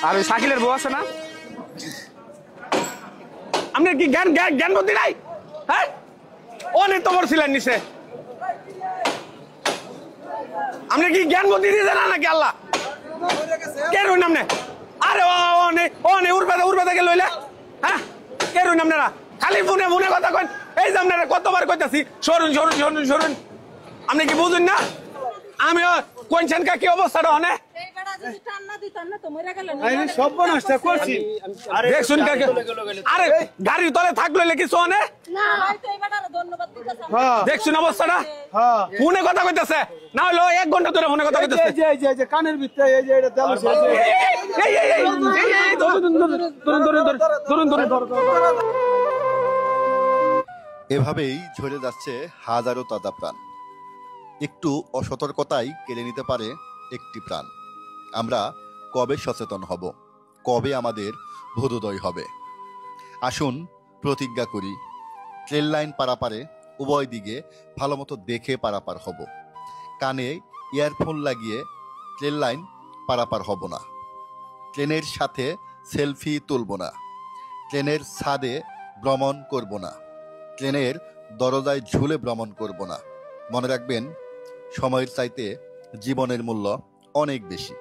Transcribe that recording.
আর ওই শাকিলের বউ আছে না, আপনার কি জ্ঞান জ্ঞান বুদ্ধি নাই? হ্যাঁ, অনেক তো বলছিলেন নিচে, আপনি কি জ্ঞান বুদ্ধি দিয়েছেন না নাকি আল্লাহ? কে রইন আপনি? আরে ও নে উড়বে থেকে লইলে, হ্যাঁ কে রইন আপনারা? খালি ফোনে ফোনে কথা কন। এই যে আপনারা কতবার কইতাছি সরুন সরুন সরুন সরুন, আপনি কি বুঝুন না? আমি কোনছেন কি অবস্থাটা হনে আরে গাড়ির তলে থাকলো কিছু অনে দেখছুন অবস্থাটা। ফোনে কথা কইতেছে না হলো 1 ঘন্টা ধরে ফোনে কথা কইতেছে কানের ভিতরে। এভাবেই ঝরে যাচ্ছে হাজারো তাজা প্রাণ। একটু অসতর্কতাই কেড়ে নিতে পারে একটি প্রাণ। আমরা কবে সচেতন হব? কবে আমাদের বোধোদয় হবে? আসুন প্রতিজ্ঞা করি, ট্রেন লাইন পারাপারে উভয় দিকে ভালো মতো দেখে পারাপার হব। কানে ইয়ারফোন লাগিয়ে ট্রেন লাইন পারাপার হব না। ট্রেনের সাথে সেলফি তুলব না। ট্রেনের ছাদে ভ্রমণ করব না। ট্রেনের দরজায় ঝুলে ভ্রমণ করব না। মনে রাখবেন, সময়ের চাইতে জীবনের মূল্য অনেক বেশি।